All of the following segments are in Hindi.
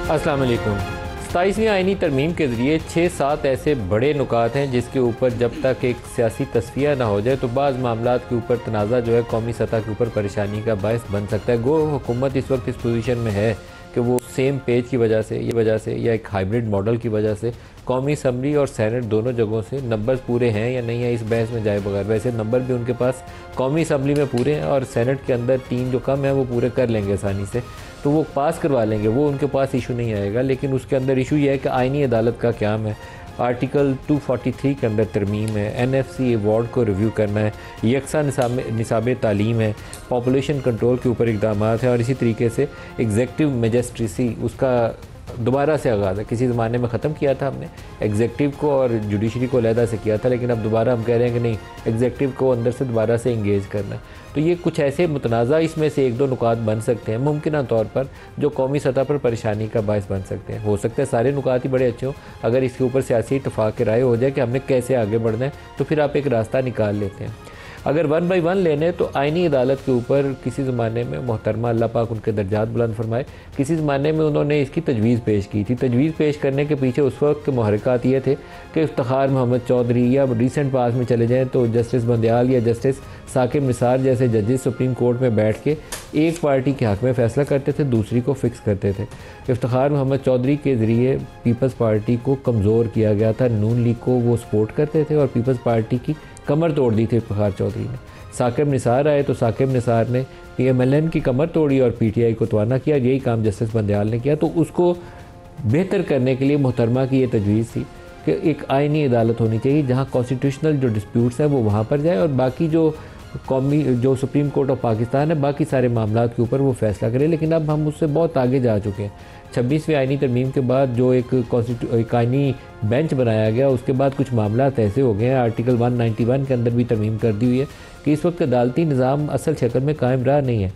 अस्सलाम वालेकुम। 27वीं आइनी तरमीम के ज़रिए 6-7 ऐसे बड़े नुकात हैं जिसके ऊपर जब तक एक सियासी तस्फिया ना हो जाए तो बाज़ मामलात के ऊपर तनाज़ा जो है कौमी सतह के ऊपर परेशानी का बायस बन सकता है। गो हुकूमत इस वक्त इस पोजीशन में है कि वो सेम पेज की वजह से या एक हाइब्रिड मॉडल की वजह से कौमी असम्बली और सेनेट दोनों जगहों से नंबर पूरे हैं या नहीं है इस बहस में जाए बगैर। वैसे नंबर भी उनके पास कौमी असम्बली में पूरे हैं और सेनेट के अंदर 3 जो कम है वो पूरे कर लेंगे आसानी से, तो वो पास करवा लेंगे, वो उनके पास इशू नहीं आएगा। लेकिन उसके अंदर इशू ये है कि आइनी अदालत का क़याम है, आर्टिकल 243 के अंदर तरमीम है, NFC अवार्ड को रिव्यू करना है, यकसा निसाब तालीम है, पॉपुलेशन कंट्रोल के ऊपर इक़दाम है और इसी तरीके से एग्जेक्टिव मैजिस्ट्रेसी उसका दोबारा से आगाज़ है। किसी ज़माने में ख़त्म किया था हमने एग्जेक्टिव को और जुडिशरी को अलहदा से किया था, लेकिन अब दोबारा हम कह रहे हैं कि नहीं, एग्जेक्टिव को अंदर से दोबारा से इंगेज करना है। तो ये कुछ ऐसे मुतनाज़ा इसमें से 1-2 नुकात बन सकते हैं मुमकिन तौर पर जो कौमी सतह पर परेशानी का बायस बन सकते हैं। हो सकता है सारे नुकात ही बड़े अच्छे हों, अगर इसके ऊपर सियासी इत्तफाक़ राय हो जाए कि हमने कैसे आगे बढ़ना है तो फिर आप एक रास्ता निकाल लेते हैं। अगर 1 बाई 1 लेने तो आइनी अदालत के ऊपर किसी ज़माने में मोहतरमा अल्लाह पाक उनके दर्जात बुलंद फरमाए, किसी ज़माने में उन्होंने इसकी तजवीज़ पेश की थी। तजवीज़ पेश करने के पीछे उस वक्त के महरक़ात ये थे कि इफ्तिखार मोहम्मद चौधरी या रिसेंट पास में चले जाएँ तो जस्टिस बंदयाल या जस्टिस साकिब निसार जैसे जजेस सुप्रीम कोर्ट में बैठ के एक पार्टी के हक़ में फ़ैसला करते थे, दूसरी को फ़िक्स करते थे। इफ्तिखार मोहम्मद चौधरी के ज़रिए पीपल्स पार्टी को कमज़ोर किया गया था, नून लीग को वो सपोर्ट करते थे और पीपल्स पार्टी की कमर तोड़ दी थी इफ्तिखार चौधरी ने। साकिब निसार आए तो साकिब निसार ने PMLN की कमर तोड़ी और PTI को तवाना किया। यही काम जस्टिस बंदयाल ने किया। तो उसको बेहतर करने के लिए मोहतरमा की ये तजवीज़ थी कि एक आइनी अदालत होनी चाहिए जहाँ कॉन्स्टिट्यूशनल जो डिस्प्यूट्स हैं वो वहाँ पर जाए और बाकी जो सुप्रीम कोर्ट ऑफ पाकिस्तान है बाकी सारे मामलात के ऊपर वो फ़ैसला करे। लेकिन अब हम उससे बहुत आगे जा चुके हैं। 26वीं आइनी तरमीम के बाद जो एक आइनी बेंच बनाया गया उसके बाद कुछ मामलात ऐसे हो गए हैं, आर्टिकल 191 के अंदर भी तरमीम कर दी हुई है कि इस वक्त अदालती निज़ाम असल शक्ल में कायम रहा नहीं है।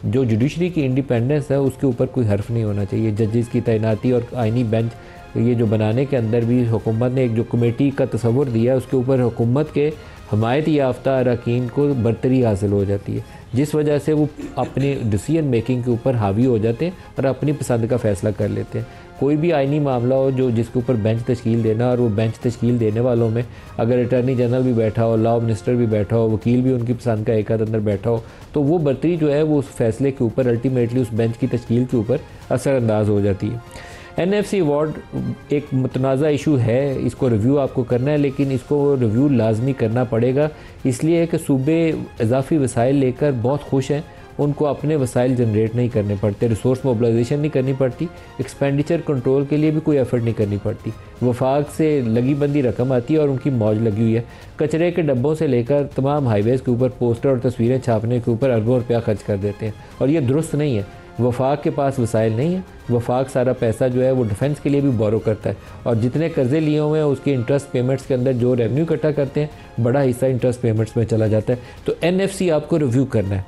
जो जुडिशरी की इंडिपेंडेंस है उसके ऊपर कोई हर्फ नहीं होना चाहिए। जजेस की तैनाती और आइनी बेंच ये जो बनाने के अंदर भी हुकूमत ने एक जो कमेटी का तस्वुर दिया उसके ऊपर हुकूमत के हमायत याफ्ता अरकान को बरतरी हासिल हो जाती है, जिस वजह से वो अपनी डिसीजन मेकिंग के ऊपर हावी हो जाते हैं और अपनी पसंद का फ़ैसला कर लेते हैं। कोई भी आइनी मामला हो जिसके ऊपर बेंच तश्कील देना और वो बेंच तश्कील देने वालों में अगर अटर्नी जनरल भी बैठा हो, लॉ मिनिस्टर भी बैठा हो, वकील भी उनकी पसंद का एक अंदर बैठा हो, तो वो बरतरी जो है वो उस फैसले के ऊपर अल्टीमेटली उस बेंच की तश्कील के ऊपर असरअंदाज हो जाती है। NFC अवार्ड एक मुतनाज़ा इशू है, इसको रिव्यू आपको करना है, लेकिन इसको रिव्यू लाजमी करना पड़ेगा। इसलिए कि सूबे इजाफी वसाइल लेकर बहुत खुश हैं, उनको अपने वसाइल जनरेट नहीं करने पड़ते, रिसोर्स मोबिलाइजेशन नहीं करनी पड़ती, एक्सपेंडिचर कंट्रोल के लिए भी कोई एफर्ट नहीं करनी पड़ती। वफाक से लगी बंदी रकम आती है और उनकी मौज लगी हुई है। कचरे के डब्बों से लेकर तमाम हाईवेज़ के ऊपर पोस्टर और तस्वीरें छापने के ऊपर अरबों रुपया खर्च कर देते हैं और ये दुरुस्त नहीं है। वफाक के पास वसाइल नहीं है, वफाक सारा पैसा जो है वो डिफेंस के लिए भी बोरो करता है और जितने कर्जे लिए हुए हैं उसके इंटरेस्ट पेमेंट्स के अंदर जो रेवेन्यू इकट्ठा करते हैं बड़ा हिस्सा इंटरेस्ट पेमेंट्स में चला जाता है। तो NFC आपको रिव्यू करना है।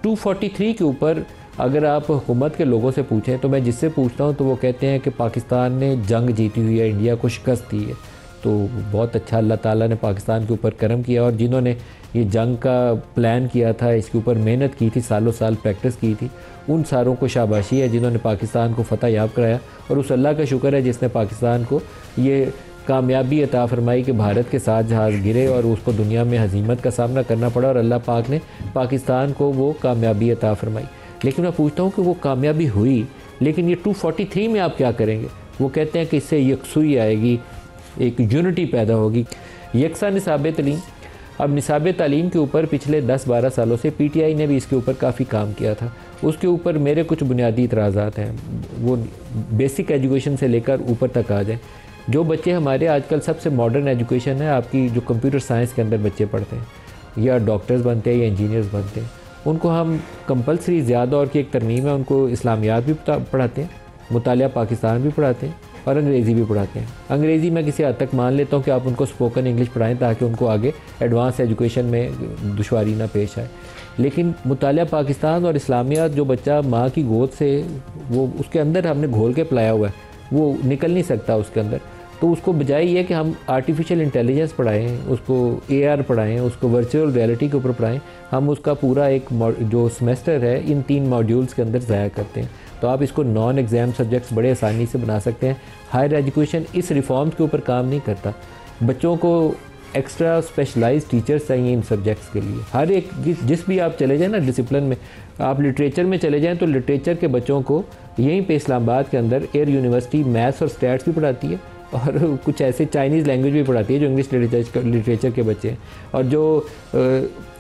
243 के ऊपर अगर आप हुकूमत के लोगों से पूछें तो मैं जिससे पूछता हूँ तो वो कहते हैं कि पाकिस्तान ने जंग जीती हुई है, इंडिया को शिकस्त दी है। तो बहुत अच्छा अल्लाह ताला ने पाकिस्तान के ऊपर करम किया और जिन्होंने ये जंग का प्लान किया था, इसके ऊपर मेहनत की थी, सालों साल प्रैक्टिस की थी, उन सारों को शाबाशी है जिन्होंने पाकिस्तान को फ़तह याब कराया। और उस अल्लाह का शुक्र है जिसने पाकिस्तान को ये कामयाबी अता फरमाई कि भारत के साथ जहाज़ गिरे और उसको दुनिया में हज़ीमत का सामना करना पड़ा और अल्लाह पाक ने पाकिस्तान को वो कामयाबी अता फरमाई। लेकिन मैं पूछता हूँ कि वो कामयाबी हुई, लेकिन ये 243 में आप क्या करेंगे? वो कहते हैं कि इससे यकसुई आएगी, एक यूनिटी पैदा होगी, यकसा निसाब तालीम। अब निसाब तालीम के ऊपर पिछले 10-12 सालों से PTI ने भी इसके ऊपर काफ़ी काम किया था। उसके ऊपर मेरे कुछ बुनियादी इतराज़ात हैं, वो बेसिक एजुकेशन से लेकर ऊपर तक आ जाए। जो बच्चे हमारे आजकल सबसे मॉडर्न एजुकेशन है आपकी जो कंप्यूटर साइंस के अंदर बच्चे पढ़ते हैं या डॉक्टर्स बनते हैं या इंजीनियर्स बनते हैं, उनको हम कंपलसरी ज़्यादा और की एक तरमीम है, उनको इस्लामियात भी पढ़ाते हैं, मुतालिया पाकिस्तान भी पढ़ाते हैं और अंग्रेज़ी भी पढ़ाते हैं। अंग्रेज़ी मैं किसी हद तक मान लेता हूँ कि आप उनको स्पोकन इंग्लिश पढ़ाएं ताकि उनको आगे एडवांस एजुकेशन में दुश्वारी ना पेश आए। लेकिन मुतालिया पाकिस्तान और इस्लामियात जो बच्चा माँ की गोद से वो उसके अंदर हमने घोल के पिलाया हुआ है, वो निकल नहीं सकता उसके अंदर। तो उसको बजाय ये कि हम आर्टिफिशियल इंटेलिजेंस पढ़ाएं, उसको AR पढ़ाएं, उसको वर्चुअल रियलिटी के ऊपर पढ़ाएं, हम उसका पूरा एक जो सेमेस्टर है इन 3 मॉड्यूल्स के अंदर ज़ाया करते हैं। तो आप इसको नॉन एग्ज़ाम सब्जेक्ट्स बड़े आसानी से बना सकते हैं। हायर एजुकेशन इस रिफॉर्म्स के ऊपर काम नहीं करता। बच्चों को एक्स्ट्रा स्पेशलाइज्ड टीचर्स चाहिए इन सब्जेक्ट्स के लिए। हर एक जिस भी आप चले जाएँ ना डिसिप्लिन में, आप लिटरेचर में चले जाएँ तो लिटरेचर के बच्चों को यहीं पे इस्लामाबाद के अंदर एयर यूनिवर्सिटी मैथ्स और स्टैट्स भी पढ़ाती है, और कुछ ऐसे चाइनीज़ लैंग्वेज भी पढ़ाती है जो इंग्लिश लिटरेचर के बच्चे हैं। और जो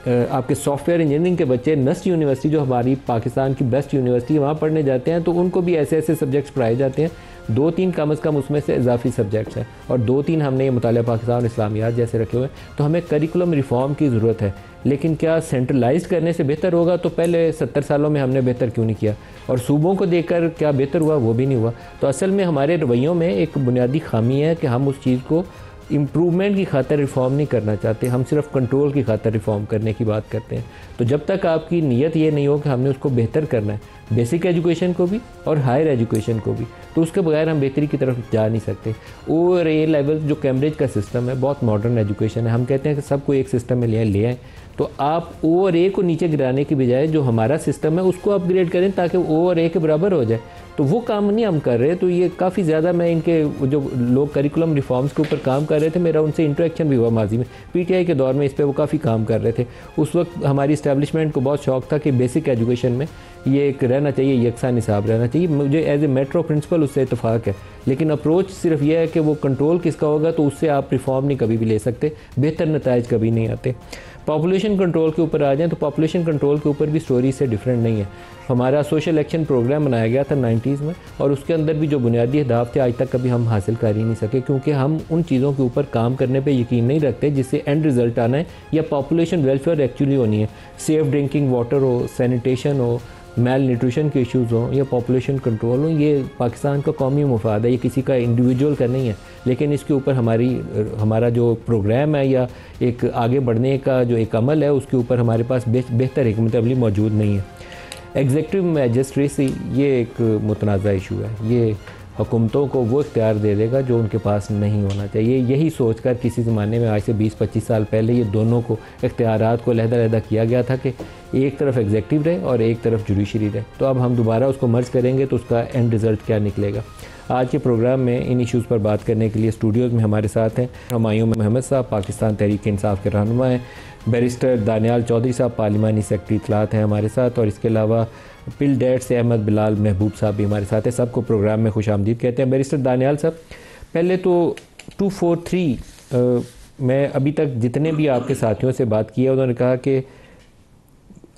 आपके सॉफ्टवेयर इंजीनियरिंग के बच्चे नस्ट यूनिवर्सिटी, जो हमारी पाकिस्तान की बेस्ट यूनिवर्सिटी है, वहाँ पढ़ने जाते हैं, तो उनको भी ऐसे ऐसे सब्जेक्ट्स पढ़ाए जाते हैं। 2-3 कम से कम उसमें से इजाफी सब्जेक्ट्स हैं, और 2-3 हमने ये मुतालिया पाकिस्तान और इस्लामियात जैसे रखे हुए हैं। तो हमें करिकुलम रिफॉर्म की ज़रूरत है, लेकिन क्या सेंट्रलाइज करने से बेहतर होगा? तो पहले 70 सालों में हमने बेहतर क्यों नहीं किया? और सूबों को देखकर क्या बेहतर हुआ? वो भी नहीं हुआ। तो असल में हमारे रवैयों में एक बुनियादी खामी है कि हम उस चीज़ को इम्प्रूवमेंट की खातिर रिफ़ॉर्म नहीं करना चाहते, हम सिर्फ कंट्रोल की खातिर रिफ़ॉर्म करने की बात करते हैं। तो जब तक आपकी नीयत ये नहीं हो कि हमने उसको बेहतर करना है, बेसिक एजुकेशन को भी और हायर एजुकेशन को भी, तो उसके बगैर हम बेहतरी की तरफ जा नहीं सकते। और ए लेवल जो कैम्ब्रिज का सिस्टम है, बहुत मॉडर्न एजुकेशन है। हम कहते हैं कि सबको एक सिस्टम में ले आएँ, तो आप ओ और ए को नीचे गिराने की बजाय जो हमारा सिस्टम है उसको अपग्रेड करें ताकि ओ और ए के बराबर हो जाए। तो वो काम नहीं हम कर रहे। तो ये काफ़ी ज़्यादा, मैं इनके जो लोग करिकुलम रिफॉर्म्स के ऊपर काम कर रहे थे, मेरा उनसे इंटरेक्शन भी हुआ माजी में। पीटीआई के दौर में इस पर वो काफ़ी काम कर रहे थे। उस वक्त हमारी इस्टेब्लिशमेंट को बहुत शौक था कि बेसिक एजुकेशन में ये एक रहना चाहिए, यकसा निसाब रहना चाहिए। मुझे एज ए मेट्रो प्रिंसिपल उससे इतफाक़ है, लेकिन अप्रोच सिर्फ यह है कि वो कंट्रोल किसका होगा, तो उससे आप रिफॉर्म नहीं कभी भी ले सकते, बेहतर नताइज कभी नहीं आते। पॉपुलेशन कंट्रोल के ऊपर आ जाएँ तो पॉपुलेशन कंट्रोल के ऊपर भी स्टोरी से डिफरेंट नहीं है। हमारा सोशल एक्शन प्रोग्राम बनाया गया था 90s में, और उसके अंदर भी जो बुनियादी अहदाफ थे आज तक कभी हम हासिल कर ही नहीं सके, क्योंकि हम उन चीज़ों के ऊपर काम करने पे यकीन नहीं रखते जिससे एंड रिज़ल्ट आना है या पॉपुलेशन वेलफेयर एक्चुअली होनी है। सेफ़ ड्रिंकिंग वाटर हो, सैनिटेशन हो, मेल न्यूट्रिशन के इश्यूज़ हों या पॉपुलेशन कंट्रोल हो, ये पाकिस्तान का कौमी मुफाद है, ये किसी का इंडिविजुअल का नहीं है। लेकिन इसके ऊपर हमारा जो प्रोग्राम है या एक आगे बढ़ने का जो एक अमल है, उसके ऊपर हमारे पास बेहतर हिकमत अमली मौजूद नहीं है। एग्जीक्यूटिव मैजिस्ट्रेसी ये एक मुतनाज़ा इशू है। ये हुकूमतों को वो इख्तियार दे देगा जो उनके पास नहीं होना चाहिए। यही सोचकर किसी ज़माने में आज से 20-25 साल पहले ये दोनों को इख्तियारात को अलहदा किया गया था कि एक तरफ एग्जीक्यूटिव रहे और एक तरफ जुडिशरी रहे। तो अब हम दोबारा उसको मर्ज करेंगे तो उसका एंड रिज़ल्ट क्या निकलेगा। आज के प्रोग्राम में इन इश्यूज़ पर बात करने के लिए स्टूडियोज़ में हमारे साथ हैं हुमायूं अहमद साहब, पाकिस्तान तहरीक इंसाफ के रहनुमा हैं, बैरिस्टर दानियाल चौधरी साहब पार्लिमानी सेक्रेटरी इत्तलात हैं हमारे साथ, और इसके अलावा पिल डेट से अहमद बिलाल महबूब साहब भी हमारे साथ हैं। सबको प्रोग्राम में खुश आमदीद कहते हैं। बैरिस्टर दानियाल साहब, पहले तो 243 मैं अभी तक जितने भी आपके साथियों से बात की है उन्होंने कहा कि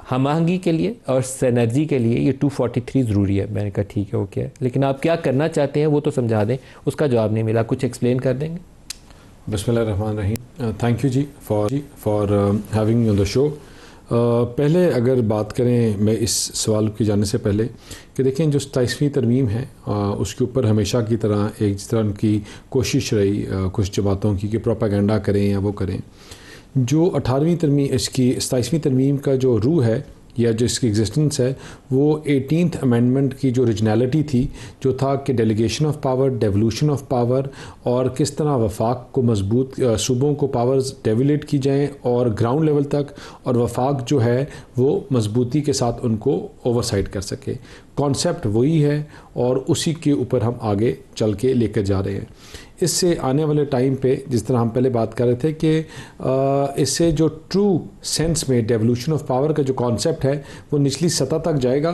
हम आहंगी के लिए और सिनर्जी के लिए ये 243 ज़रूरी है। मैंने कहा ठीक है, ओके है, लेकिन आप क्या करना चाहते हैं वो तो समझा दें। उसका जवाब नहीं मिला, कुछ एक्सप्लेन कर देंगे? बिस्मिल्लाहिर्रहमानिर्रहीम। Thank you ji for having me on the show. पहले अगर बात करें मैं इस सवाल की जाने से पहले कि देखें जो 27वीं तरमीम है उसके ऊपर हमेशा की तरह एक जिस तरह उनकी कोशिश रही कुछ जमातों की कि प्रोपागेंडा करें या वो करें, जो 18वीं तरमीम इसकी 27वीं तरमीम का जो रूह है या जो इसकी एग्जिस्टेंस है वो 18th अमेंडमेंट की जो ओरिजिनलिटी थी, जो था कि delegation of power, devolution of power, और किस तरह वफाक को मजबूत सूबों को पावर्स डेवोलेट की जाएं और ग्राउंड लेवल तक, और वफाक जो है वो मजबूती के साथ उनको ओवरसाइट कर सके। कॉन्सेप्ट वही है और उसी के ऊपर हम आगे चल के लेकर जा रहे हैं। इससे आने वाले टाइम पे जिस तरह हम पहले बात कर रहे थे कि इससे जो ट्रू सेंस में डेवोल्यूशन ऑफ पावर का जो कॉन्सेप्ट है वो निचली सतह तक जाएगा,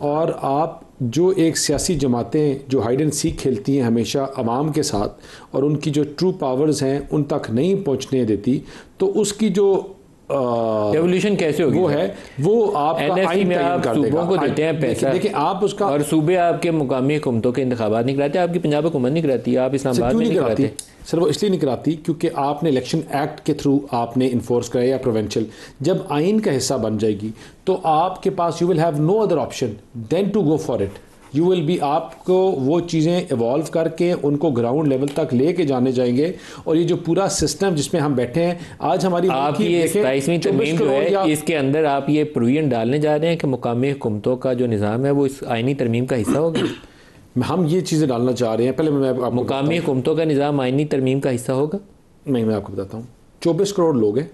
और आप जो एक सियासी जमातें जो हाइड एंड सीक खेलती हैं हमेशा अवाम के साथ और उनकी जो ट्रू पावर्स हैं उन तक नहीं पहुंचने देती, तो उसकी जो रेवोल्यूशन कैसे होगी? वो है वो आपका आइन में आप सूबों को देते हैं पैसा, देखिए आप उसका, और सूबे आपके मुकामी हुकूमतों के इंतखाबात नहीं कराते, आपकी पंजाब हुकूमत नहीं कराती, आप इस्लामाबाद में नहीं कराते। सर वो इसलिए नहीं कराती क्योंकि आपने इलेक्शन एक्ट के थ्रू आपने इन्फोर्स कराया या प्रोविंशियल। जब आइन का हिस्सा बन जाएगी तो आपके पास you will have no other option then to go for it. You will be, आपको वो चीज़ें इवॉल्व करके उनको ग्राउंड लेवल तक लेके जाने जाएंगे। और ये जो पूरा सिस्टम जिसमें हम बैठे हैं आज हमारी आप ये 27वीं तरमीम जो है इसके अंदर आप ये प्रोविजन डालने जा रहे हैं कि मुकामी हुकूमतों का जो निज़ाम है वो इस आइनी तरमीम का हिस्सा होगा। हम ये चीज़ें डालना चाह रहे हैं। पहले मैं मुकामी हुकूमतों का निज़ाम आइनी तरमीम का हिस्सा होगा। नहीं, मैं आपको बताता हूँ। 24 करोड़ लोग हैं,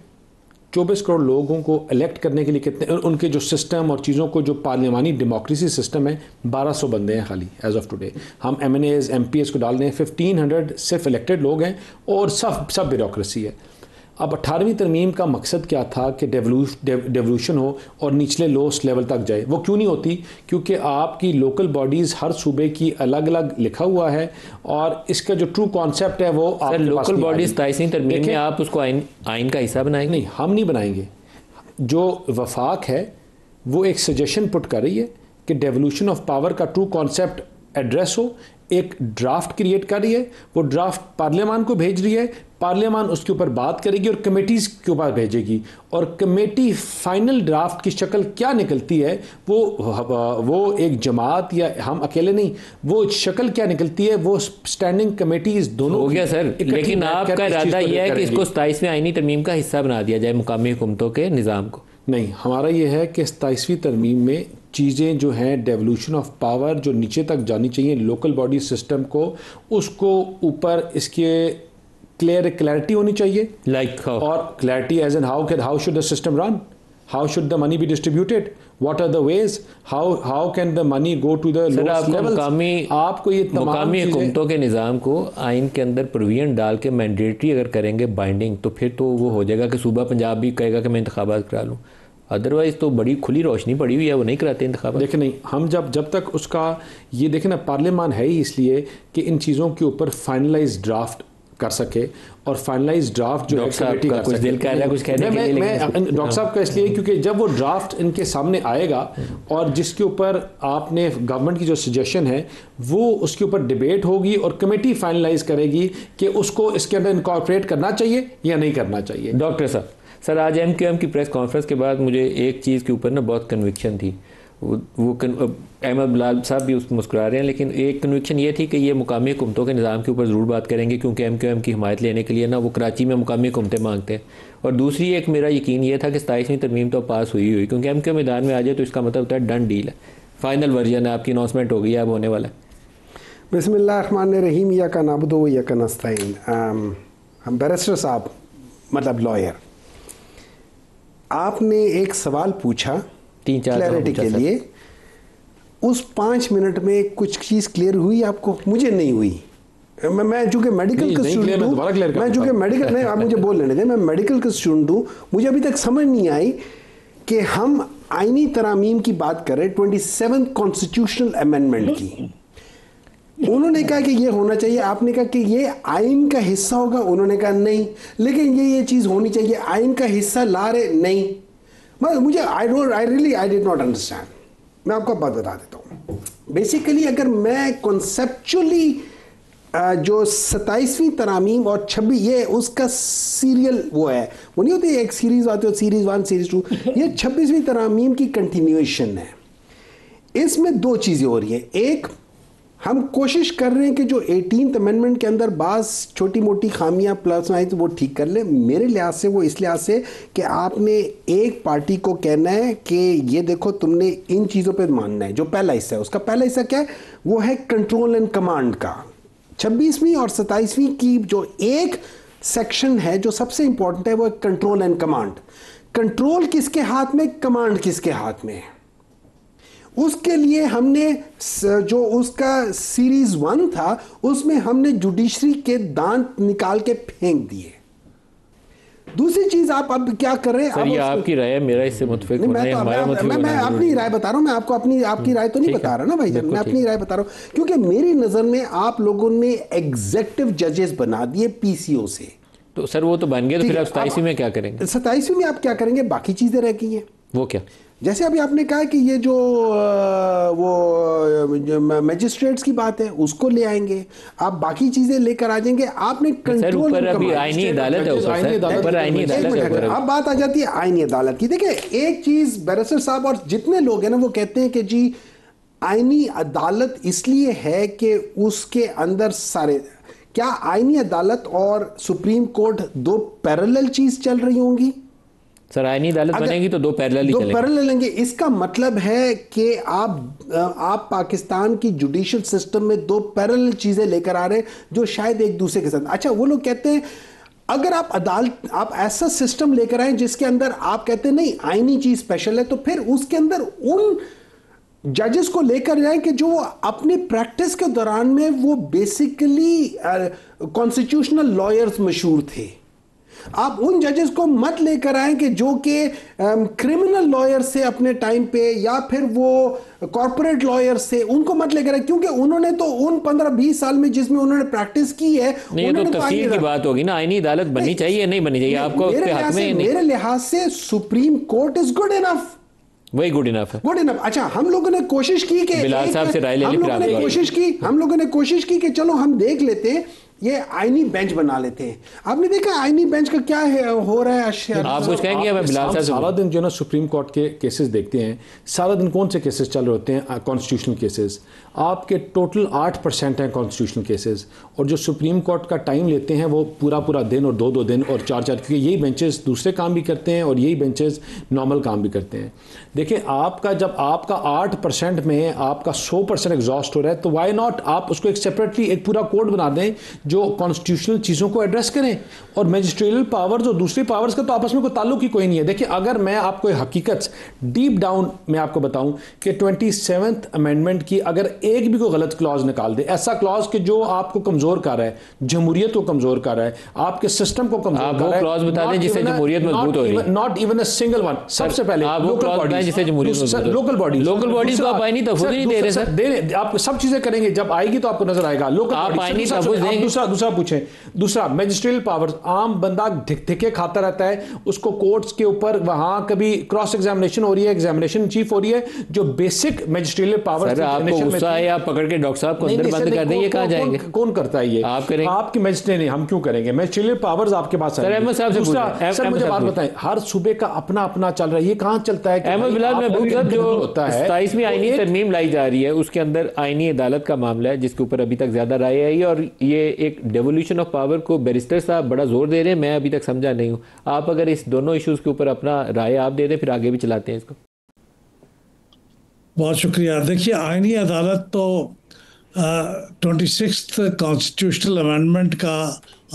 24 करोड़ लोगों को इलेक्ट करने के लिए कितने, उनके जो सिस्टम और चीज़ों को, जो पार्लियामानी डेमोक्रेसी सिस्टम है, 1200 बंदे हैं खाली एज ऑफ टुडे। हम MNAs MPs को डाल रहे हैं, 1500 सिर्फ इलेक्टेड लोग हैं और सब ब्यूरोक्रेसी है। अब 18वीं तरमीम का मकसद क्या था कि डेवोल्यूशन हो और निचले लोएस्ट लेवल तक जाए। वो क्यों नहीं होती? क्योंकि आपकी लोकल बॉडीज़ हर सूबे की अलग अलग लिखा हुआ है और इसका जो ट्रू कॉन्सेप्ट है वो सर लोकल बॉडीज़ 27वीं तरमीम में आप उसको आइन का हिस्सा बनाएंगे? नहीं, हम नहीं बनाएंगे। जो वफाक है वो एक सजेशन पुट कर रही है कि डेवोल्यूशन ऑफ पावर का ट्रू कॉन्सेप्ट एड्रेस हो, एक ड्राफ्ट क्रिएट कर रही है, वो ड्राफ्ट पार्लियामान को भेज रही है, पार्लियामान उसके ऊपर बात करेगी और कमेटीज़ के ऊपर भेजेगी और कमेटी फाइनल ड्राफ्ट की शक्ल क्या निकलती है वो एक जमात या हम अकेले नहीं, वो शक्ल क्या निकलती है वो स्टैंडिंग कमेटीज दोनों हो गया सर। लेकिन आपका इरादा यह है कि इसको 27वीं आईनी तरमीम का हिस्सा बना दिया जाए मुकामी हुकूमतों के निज़ाम को? नहीं, हमारा ये है कि 27वीं तरमीम में चीज़ें जो हैं डेवोल्यूशन ऑफ पावर जो नीचे तक जानी चाहिए लोकल बॉडी सिस्टम को, उसको ऊपर इसके क्लैरिटी होनी चाहिए। लाइक और clarity as an how should the system run, how should the money be distributed, what are the ways, how can the money go to the lowest levels. आपको ये मुकामी हुकूमतों के निज़ाम को आइन के अंदर प्रोविजन डाल के मैंडेटरी अगर करेंगे बाइंडिंग, तो फिर तो वो हो जाएगा कि सूबा पंजाब भी कहेगा कि मैं इंतखाबात करा लूँ। अदरवाइज तो बड़ी खुली रोशनी पड़ी हुई है, वो नहीं कराते इंतखाबात। देखें नहीं, हम जब तक उसका ये देखें ना, पार्लियामान है ही इसलिए कि इन चीज़ों के ऊपर फाइनलाइज ड्राफ्ट कर सके और फाइनलाइज ड्राफ्ट जो है कमेटी कर कुछ सके। दिल कह रहा है कुछ कहने के लिए, मैं डॉक्टर साहब का इसलिए क्योंकि जब वो ड्राफ्ट इनके सामने आएगा और जिसके ऊपर आपने गवर्नमेंट की जो सजेशन है वो उसके ऊपर डिबेट होगी और कमेटी फाइनलाइज करेगी कि उसको इसके अंदर इनकॉर्पोरेट करना चाहिए या नहीं करना चाहिए। डॉक्टर साहब, सर आज MQM की प्रेस कॉन्फ्रेंस के बाद मुझे एक चीज़ के ऊपर ना बहुत कन्विक्शन थी, वो अहमद बिलाल साहब भी उस मुस्कुरा रहे हैं, लेकिन एक कन्विक्शन ये थी कि ये मुकामी हुकूमतों के निज़ाम के ऊपर ज़रूर बात करेंगे क्योंकि MQM की हिमायत लेने के लिए ना वो कराची में मुकामी हुकूमतें मांगते हैं। और दूसरी एक मेरा यकीन ये था कि 27वीं तरमीम तो पास हुई क्योंकि MQM मैदान में आ जाए तो इसका मतलब होता है डन डील है, फाइनल वर्जन है, आपकी अनाउंसमेंट हो गई है, अब होने वाला है। बिस्मिल्लाहिर्रहमानिर्रहीम, या का नाबुदु व या का नस्तईन। हम बैरिस्टर साहब मतलब लॉयर, आपने एक सवाल पूछा 3-4 क्लैरिटी के लिए, उस 5 मिनट में कुछ चीज़ क्लियर हुई आपको? मुझे नहीं हुई। मैं चूँकि मेडिकल का स्टूडेंट हूँ, मैं चूँकि मेडिकल नहीं, आप मुझे बोल लेने दें, मैं मेडिकल का स्टूडेंट हूँ, मुझे अभी तक समझ नहीं आई कि हम आईनी तरामीम की बात कर रहे हैं, 27th कॉन्स्टिट्यूशनल अमेंडमेंट की। उन्होंने कहा कि ये होना चाहिए, आपने कहा कि ये आइन का हिस्सा होगा, उन्होंने कहा नहीं, लेकिन ये चीज़ होनी चाहिए, आइन का हिस्सा ला रहे नहीं। मुझे आई डिड नॉट अंडरस्टैंड। मैं आपको बात बता देता हूँ। बेसिकली अगर मैं कॉन्सेप्चुअली जो 27वीं तरामीम और 26, ये उसका सीरियल वो है, वो नहीं होती एक सीरीज आती है, सीरीज 1 सीरीज 2, ये 26वीं तरामीम की कंटिन्यूएशन है। इसमें 2 चीज़ें हो रही हैं। एक, हम कोशिश कर रहे हैं कि जो 18th अमेंडमेंट के अंदर बाज़ छोटी मोटी खामियां प्लस आई तो वो ठीक कर ले। मेरे लिहाज से वो इस लिहाज से कि आपने एक पार्टी को कहना है कि ये देखो तुमने इन चीज़ों पे मानना है। जो पहला हिस्सा है, उसका पहला हिस्सा क्या है? वो है कंट्रोल एंड कमांड का। 26वीं और 27वीं की जो एक सेक्शन है जो सबसे इंपॉर्टेंट है वो है कंट्रोल एंड कमांड। कंट्रोल किसके हाथ में, कमांड किसके हाथ में है? उसके लिए हमने जो उसका सीरीज 1 था उसमें हमने जुडिशरी के दांत निकाल के फेंक दिए। दूसरी चीज आप अब क्या कर रहे हैं? सर ये आपकी राय है, मेरा इससे मुतफिक होना है, हमारा मुतफिक मैं अपनी राय बता रहा हूं। मैं आपको आपकी राय तो नहीं बता रहा ना भाईजान, मैं अपनी राय बता रहा हूं क्योंकि मेरी नजर में आप लोगों ने एग्जेक्टिव जजेस बना दिए PCO से। तो सर वो तो बन गए, तो फिर आप 27वीं में क्या करेंगे? 27वीं में आप क्या करेंगे? बाकी चीजें रह गई हैं। वो क्या? जैसे अभी आपने कहा कि ये जो वो मैजिस्ट्रेट्स की बात है उसको ले आएंगे, आप बाकी चीजें लेकर आ जाएंगे। आपने कंट्रोल पर अभी आईनी अदालत है, अब बात आ जाती है आईनी अदालत की। देखिए एक चीज बैरिस्टर साहब और जितने लोग हैं ना वो कहते हैं कि जी आईनी अदालत इसलिए है कि उसके अंदर सारे, क्या आईनी अदालत और सुप्रीम कोर्ट 2 पैरेलल चीज चल रही होंगी? सर आईनी अदालत बनेगी तो 2 पैरेलल ही चलेंगे। 2 पैरेलल लेंगे। इसका मतलब है कि आप पाकिस्तान की जुडिशियल सिस्टम में 2 पैरेलल चीजें लेकर आ रहे हैं जो शायद एक दूसरे के साथ। अच्छा, वो लोग कहते हैं अगर आप ऐसा सिस्टम लेकर आए जिसके अंदर आप कहते हैं नहीं आईनी चीज स्पेशल है, तो फिर उसके अंदर उन जजेस को लेकर जाएं कि जो अपनी प्रैक्टिस के दौरान में वो बेसिकली कॉन्स्टिट्यूशनल लॉयर्स मशहूर थे। आप उन जजेस को मत लेकर आए कि जो कि क्रिमिनल लॉयर्स से अपने टाइम पे, या फिर वो कॉर्पोरेट लॉयर्स से, उनको मत लेकर आए, क्योंकि उन्होंने तो उन 15-20 साल में जिसमें उन्होंने प्रैक्टिस की है, नहीं, तो तफसील की बात होगी ना, आईनी अदालत बननी चाहिए नहीं बननी चाहिए, आपको उसके हक में मेरे लिहाज से supreme court is good enough, वही गुड इनफ है, गुड इनफ। अच्छा, हम लोगों ने कोशिश की कि बिलाल साहब से राय ले ली, हम लोगों ने कोशिश की कि चलो हम देख लेते हैं, ये आईनी बेंच बना लेते हैं। आपने देखा आईनी बेंच का क्या है, हो रहा है। आप कुछ कहेंगे? मैं बिलाल साहब सारा दिन जो ना सुप्रीम कोर्ट के केसेस देखते हैं, सारा दिन कौन से केसेस चल रहे होते हैं? कॉन्स्टिट्यूशनल केसेस आपके टोटल 8% हैं कॉन्स्टिट्यूशनल केसेस, और जो सुप्रीम कोर्ट का टाइम लेते हैं वो पूरा दिन और 2-2 दिन और 4-4, क्योंकि यही बेंचेस दूसरे काम भी करते हैं और यही बेंचेस नॉर्मल काम भी करते हैं। देखिए, आपका जब आपका 8% में आपका 100% एग्जॉस्ट हो रहा है, तो वाई नॉट आप उसको एक सेपरेटली एक पूरा कोड बना दें जो कॉन्स्टिट्यूशनल चीज़ों को एड्रेस करें। और मैजिस्ट्रियल पावर्स और दूसरी पावर्स का तो आपस में कोई ताल्लुक ही कोई नहीं है। देखिए, अगर मैं आपको हकीकत डीप डाउन में आपको बताऊं कि 27th अमेंडमेंट की अगर एक भी कोई गलत क्लॉज निकाल दे, ऐसा क्लॉज कि जो आपको कमजोर कर रहा है, जमहूरियत को कमजोर कर रहा है, आपके सिस्टम को कमजोर कर रहा है, क्लॉज बता दें जिससे जमहूरियत मजबूत हो रही है। Not even a single one. सबसे पहले लोकल बॉडीज को आप आईनी तहफ़्फ़ुज़ नहीं दे रहे सर। आप सब चीजें करेंगे, जब आएगी तो आपको नजर आएगा। लोकल आप आईनी तहफ़्फ़ुज़ देंगे। दूसरा पूछें, दूसरा मैजिस्ट्रियल पावर्स, आम बंदा धिक्के खाता रहता है, उसको कोर्ट्स के ऊपर वहां कभी क्रॉस एग्जामिनेशन हो रही है, एग्जामिनेशन चीफ हो रही है, जो बेसिक मैजिस्ट्रियल पावर्स। आपको गुस्सा है, आप पकड़ के डॉक्टर साहब को अंदर बंद कर दें, ये कहां जाएंगे? कौन करता है ये? आप करेंगे? आपकी मैजिस्ट्रेट नहीं, हम क्यों करेंगे? मैजिस्ट्रियल पावर्स आपके पास है। अहमद साहब से सर मुझे बात बताएं, हर सूबे का अपना अपना चल रहा है, ये कहां चलता है? अहमद बिलाल, मैं पूछ रहा हूं, जो 27वीं आईनी तरमीम लाई जा रही है उसके अंदर आईनी अदालत का मामला है जिसके ऊपर अभी तक ज्यादा राय आई है, और ये एक डेवोल्यूशन ऑफ पावर को बैरिस्टर साहब बड़ा जोर दे रहे हैं, मैं अभी तक समझा नहीं हूं। आप अगर इस दोनों इश्यूज के ऊपर अपना राय आप दे दें, फिर आगे भी चलाते हैं इसको। बहुत शुक्रिया। देखिए, आईनी अदालत तो 26th कॉन्स्टिट्यूशनल अमेंडमेंट का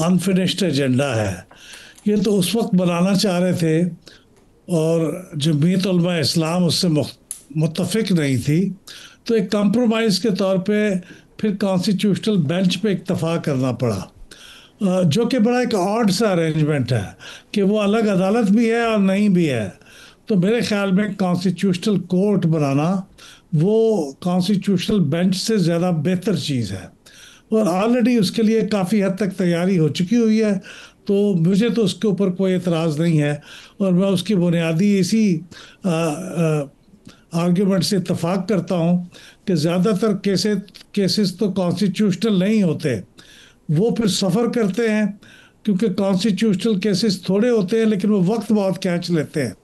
अनफिनिश्ड एजेंडा है। ये तो उस वक्त बनाना चाह रहे थे और जमीयत उलमा इस्लाम उससे मुत्तफिक नहीं थी, तो एक कंप्रोमाइज़ के तौर पे फिर कॉन्स्टिट्यूशनल बेंच पे इत्तफाक करना पड़ा, जो कि बड़ा एक ऑड सा अरेंजमेंट है कि वो अलग अदालत भी है और नहीं भी है। तो मेरे ख्याल में कॉन्स्टिट्यूशनल कोर्ट बनाना वो कॉन्स्टिट्यूशनल बेंच से ज़्यादा बेहतर चीज़ है, और ऑलरेडी उसके लिए काफ़ी हद तक तैयारी हो चुकी हुई है। तो मुझे तो उसके ऊपर कोई एतराज़ नहीं है, और मैं उसकी बुनियादी इसी आर्ग्यूमेंट से इत्तफाक करता हूँ कि ज़्यादातर केसेस तो कॉन्स्टिट्यूशनल नहीं होते, वो फिर सफ़र करते हैं, क्योंकि कॉन्स्टिट्यूशनल केसेस थोड़े होते हैं लेकिन वो वक्त बहुत खींच लेते हैं।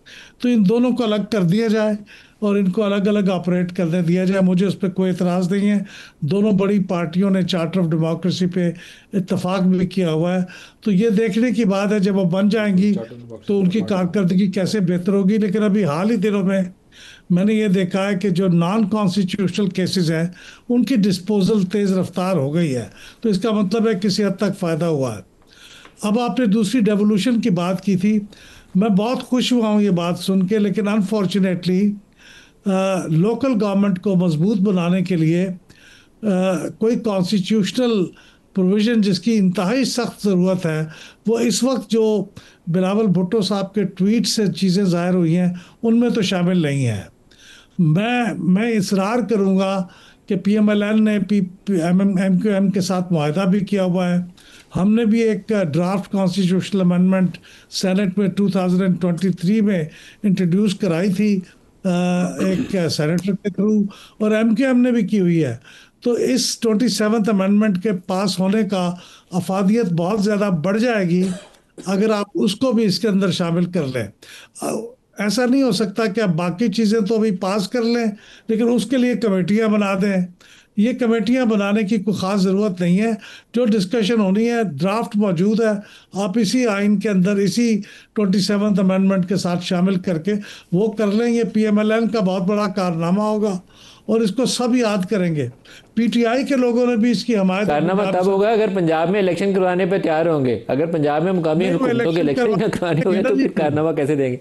तो इन दोनों को अलग कर दिया जाए और इनको अलग अलग ऑपरेट करने दिया जाए, मुझे उस पर कोई एतराज़ नहीं है। दोनों बड़ी पार्टियों ने चार्टर ऑफ डेमोक्रेसी पे इत्तफाक भी किया हुआ है, तो ये देखने की बात है जब वो बन जाएंगी तो उनकी कारकर्दगी कैसे बेहतर होगी। लेकिन अभी हाल ही दिनों में मैंने ये देखा है कि जो नॉन कॉन्स्टिट्यूशनल केसेस हैं उनकी डिस्पोजल तेज़ रफ्तार हो गई है, तो इसका मतलब है किसी हद तक फ़ायदा हुआ है। अब आपने दूसरी डेवोल्यूशन की बात की थी, मैं बहुत खुश हुआ हूँ ये बात सुन के, लेकिन अनफॉर्चुनेटली लोकल गवर्नमेंट को मजबूत बनाने के लिए कोई कॉन्स्टिट्यूशनल प्रोविज़न जिसकी इंतहाई सख्त ज़रूरत है, वो इस वक्त जो बिलावल भुट्टो साहब के ट्वीट से चीज़ें ज़ाहिर हुई हैं उनमें तो शामिल नहीं है। मैं इसरार करूँगा कि PMLN ने MQM के साथ मुआहदा भी किया हुआ है। हमने भी एक ड्राफ्ट कॉन्स्टिट्यूशनल अमेंडमेंट सेनेट में 2023 में इंट्रोड्यूस कराई थी एक सेनेटर के थ्रू, और MQM ने भी की हुई है। तो इस 27th अमेंडमेंट के पास होने का अफादियत बहुत ज़्यादा बढ़ जाएगी अगर आप उसको भी इसके अंदर शामिल कर लें। ऐसा नहीं हो सकता कि आप बाकी चीज़ें तो अभी पास कर लें लेकिन उसके लिए कमेटियां बना दें। ये कमेटियां बनाने की कोई ख़ास ज़रूरत नहीं है। जो डिस्कशन होनी है ड्राफ्ट मौजूद है, आप इसी आइन के अंदर इसी 27th अमेंडमेंट के साथ शामिल करके वो कर लें। ये PMLN का बहुत बड़ा कारनामा होगा और इसको सब याद करेंगे। PTI के लोगों ने भी इसकी हमायत कारनामा तब होगा अगर पंजाब में इलेक्शन करवाने पे तैयार होंगे। अगर पंजाब में मुकामी हुकूमतों के इलेक्शन करवाने होंगे तो फिर कारनामा कैसे देंगे?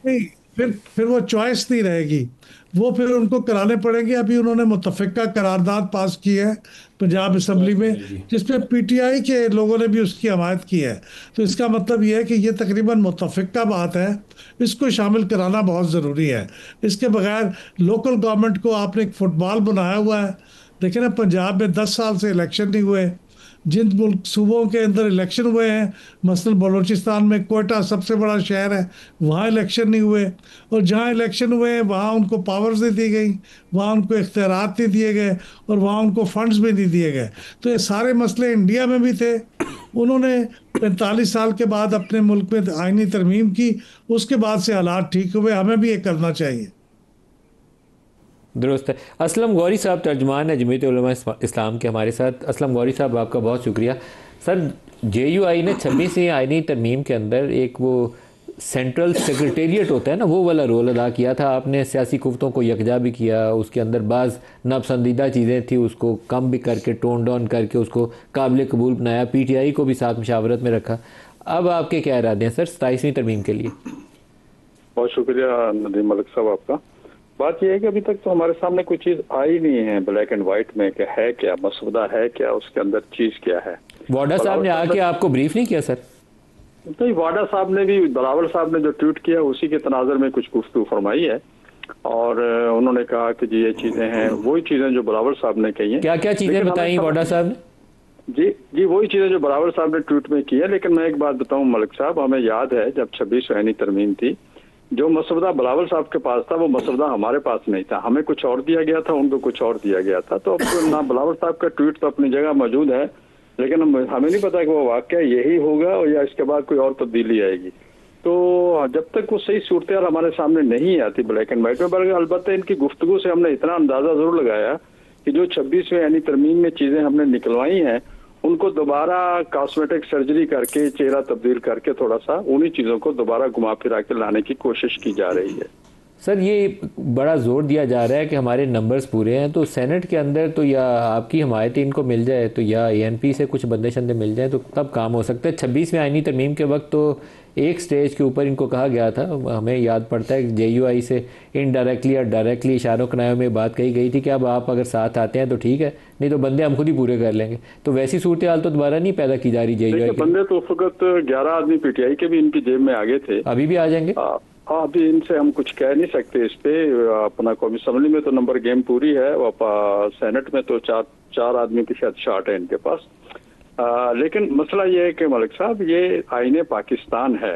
नहीं, फिर वो चॉइस नहीं रहेगी, वो फिर उनको कराने पड़ेंगे। अभी उन्होंने मुतफ़िका करारदाद पास की है पंजाब असम्बली में जिसपे PTI के लोगों ने भी उसकी हमायत की है। तो इसका मतलब ये है कि ये तकरीबन मुतफ़िका बात है, इसको शामिल कराना बहुत ज़रूरी है। इसके बगैर लोकल गवर्नमेंट को आपने एक फुटबॉल बनाया हुआ है। देखिए ना, पंजाब में 10 साल से इलेक्शन नहीं हुए। जिन मुल्क सूबों के अंदर इलेक्शन हुए हैं, मसलन बलूचिस्तान में कोयटा सबसे बड़ा शहर है, वहाँ इलेक्शन नहीं हुए। और जहाँ इलेक्शन हुए हैं वहाँ उनको पावर्स नहीं दी गई, वहाँ उनको इख्तियारात नहीं दिए गए और वहाँ उनको फंड्स भी नहीं दिए गए। तो ये सारे मसले इंडिया में भी थे। उन्होंने 45 साल के बाद अपने मुल्क में आइनी तरमीम की, उसके बाद से हालात ठीक हुए। हमें भी ये करना चाहिए। दुरुस्त है। असलम गौरी साहब तर्जुमान है जमीयत उलमा इस्लाम के हमारे साथ। असलम गौरी साहब आपका बहुत शुक्रिया। सर, JUI ने 26वीं आइनी तरमीम के अंदर एक वो सेंट्रल सेक्रेटेरिएट होता है ना, वो वाला रोल अदा किया था। आपने सियासी कुफ्तों को यकजा भी किया, उसके अंदर बाज़ नापसंदीदा चीज़ें थी उसको कम भी करके टोन डाउन करके उसको काबिल कबूल बनाया। PTI को भी साथ मशावरत में रखा। अब आपके क्या इरादे हैं सर 27वीं तरमीम के लिए? बहुत शुक्रिया नदीम मलिक साहब आपका। बात यह है कि अभी तक तो हमारे सामने कोई चीज आई नहीं है ब्लैक एंड व्हाइट में कि है क्या मसौदा, है क्या, उसके अंदर चीज क्या है। वाडा साहब ने आके आपको ब्रीफ नहीं किया सर? तो वाडा साहब ने भी, बराबर साहब ने जो ट्वीट किया उसी के तनाजर में कुछ गुफ्तगू फरमाई है और उन्होंने कहा कि जी ये चीजें हैं, वही चीजें जो बराबर साहब ने कही हैं। क्या क्या चीजें बताई वाडा साहब ने? जी वही चीजें जो बराबर साहब ने ट्वीट में की है। लेकिन मैं एक बात बताऊं मलिक साहब, हमें याद है जब 26वीं आइनी तरमीम थी, जो मसौदा बलावल साहब के पास था वो मसौदा हमारे पास नहीं था। हमें कुछ और दिया गया था, उनको कुछ और दिया गया था। तो अब ना बलावल साहब का ट्वीट तो अपनी जगह मौजूद है, लेकिन हमें नहीं पता कि वो वाकया यही होगा या इसके बाद कोई और तब्दीली आएगी। तो जब तक वो सही सूरत हमारे सामने नहीं आती ब्लैक एंड व्हाइट में, बल्कि अलबत्ता इनकी गुफ्तगू से हमने इतना अंदाजा जरूर लगाया कि जो 26वीं यानी तरमीम में चीजें हमने निकलवाई हैं उनको दोबारा कॉस्मेटिक सर्जरी करके, चेहरा तब्दील करके थोड़ा सा उन्हीं चीज़ों को दोबारा घुमा फिरा के लाने की कोशिश की जा रही है। सर, ये बड़ा जोर दिया जा रहा है कि हमारे नंबर्स पूरे हैं, तो सेनेट के अंदर तो या आपकी हमायत इनको मिल जाए तो या ANP से कुछ बंदे शंदे मिल जाए तो तब काम हो सकता है। 26वीं आइनी तरमीम के वक्त तो एक स्टेज के ऊपर इनको कहा गया था, हमें याद पड़ता है JUI से इनडायरेक्टली या डायरेक्टली इशारों कनायों में बात कही गई थी कि अब आप अगर साथ आते हैं तो ठीक है, नहीं तो बंदे हम खुद ही पूरे कर लेंगे। तो वैसी सूरत हाल तो दोबारा नहीं पैदा की जा रही JUI के बंदे तो उस वक्त 11 आदमी PTI के भी इनकी जेब में आगे थे, अभी भी आ जाएंगे। हाँ, अभी इनसे हम कुछ कह नहीं सकते इस पे। अपना कौमी असम्बली में तो नंबर गेम पूरी है, सेनेट में तो चार आदमी की शायद शार्ट है इनके पास। लेकिन मसला ये है कि मलिक साहब, ये आईने पाकिस्तान है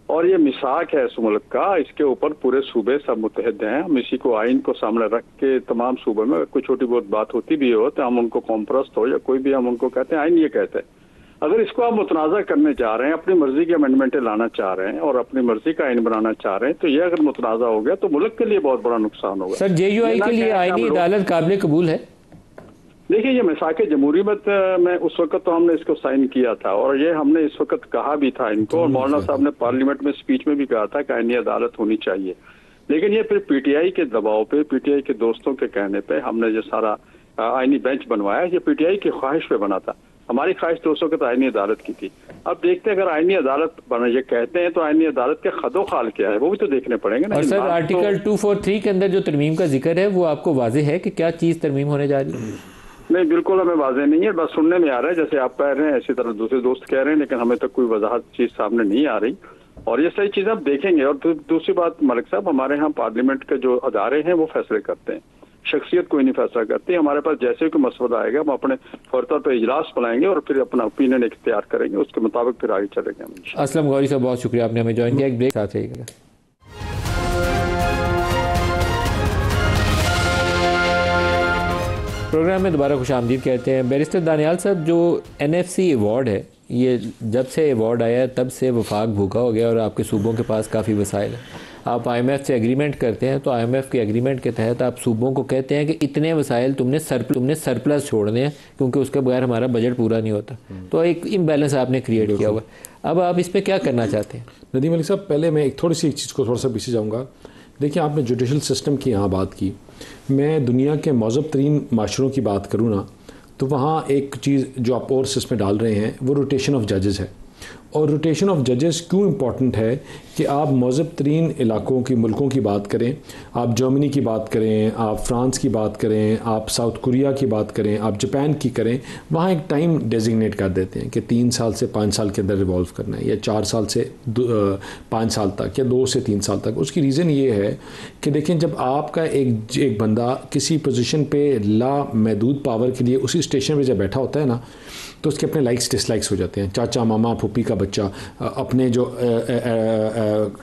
और ये मिसाक है इस मुल्क का। इसके ऊपर पूरे सूबे सब मुतहद हैं। हम इसी को आइन को सामने रख के तमाम सूबे में कोई छोटी बहुत बात होती भी हो तो हम उनको कॉम्प्रस्ट हो या कोई भी, हम उनको कहते हैं आइन ये कहते हैं। अगर इसको आप मुतनाज़ा करने चाह रहे हैं, अपनी मर्जी के अमेंडमेंटें लाना चाह रहे हैं और अपनी मर्जी का आइन बनाना चाह रहे हैं, तो ये अगर मुतनाज़ा हो गया तो मुल्क के लिए बहुत बड़ा नुकसान होगा। सर, JUI के लिए आईनी अदालत काबिल कबूल है? देखिए, ये मिसाक जमहूरियत में उस वक्त तो हमने इसको साइन किया था और ये हमने इस वक्त कहा भी था इनको, और मौलाना साहब ने पार्लियामेंट में स्पीच में भी कहा था कि आईनी अदालत होनी चाहिए। लेकिन ये फिर PTI के दबाव पे, PTI के दोस्तों के कहने पे हमने जो सारा आईनी बेंच बनवाया, ये PTI की ख्वाहिश पे बना था। हमारी ख्वाहिश तो उस वक्त आईनी अदालत की थी। अब देखते हैं अगर आईनी अदालत बना ये कहते हैं तो आईनी अदालत के खदो खाल क्या है वो भी तो देखने पड़ेंगे ना। और सर, आर्टिकल 243 के अंदर जो तरमीम का जिक्र है वो आपको वाज़ेह है कि क्या चीज़ तरमीम होने जा रही है? नहीं, बिल्कुल हमें वाज़ेह नहीं है, बस सुनने में आ रहा है। जैसे आप कह रहे हैं इसी तरह दूसरे दोस्त कह रहे हैं, लेकिन हमें तक कोई वजाहत चीज़ सामने नहीं आ रही और ये सही चीज़ आप देखेंगे। और दूसरी बात मलिक साहब, हमारे यहाँ पार्लियामेंट के जो अदारे हैं वो फैसले करते हैं, शख्सियत कोई नहीं फैसला करती। हमारे पास जैसे कोई मसौदा आएगा हम अपने फौरतौर पर इजलास बुलाएंगे और फिर अपना ओपिनियन इख्तियार करेंगे, उसके मुताबिक फिर आगे चलेंगे हम। असलम गौरी साहब, बहुत शुक्रिया आपने हमें ज्वाइन किया। एक ब्रेक साथ रहिएगा। प्रोग्राम में दोबारा खुशामदीद कहते हैं। बैरिस्टर दानियाल साहब, जो NFC अवार्ड है, ये जब से अवार्ड आया तब से वफाक भूखा हो गया और आपके सूबों के पास काफ़ी वसाइल है। आप IMF से एग्रीमेंट करते हैं तो IMF के एग्रीमेंट के तहत आप सूबों को कहते हैं कि इतने वसाइल तुमने सरप्लस छोड़ने हैं क्योंकि उसके बगैर हमारा बजट पूरा नहीं होता। तो एक इम्बैलेंस आपने क्रिएट किया हुआ। अब आप इस पर क्या करना चाहते हैं? नदीम मलिक साहब, पहले मैं एक चीज़ को थोड़ा सा पीछे जाऊँगा। देखिए, आपने जुडिशल सिस्टम की यहाँ बात की, मैं दुनिया के मौजूद तरीन माशरों की बात करूँ ना, तो वहाँ एक चीज़ जो आप और सिस्टम में डाल रहे हैं वो रोटेशन ऑफ जजेस है। और रोटेशन ऑफ जजेस क्यों इम्पॉर्टेंट है कि आप मौजूद तरीन इलाकों की मुल्कों की बात करें, आप जर्मनी की बात करें, आप फ्रांस की बात करें, आप साउथ कोरिया की बात करें, आप जापान की करें, वहाँ एक टाइम डेजिग्नेट कर देते हैं कि 3 साल से 5 साल के अंदर रिवॉल्व करना है, या 4 साल से 5 साल तक, या 2 से 3 साल तक। उसकी रीज़न ये है कि देखें, जब आपका एक बंदा किसी पोजीशन पे लामहदूद पावर के लिए उसी स्टेशन पे जब बैठा होता है ना, तो उसके अपने लाइक्स डिसलाइक्स हो जाते हैं। चाचा, मामा, फूफी का बच्चा, अपने जो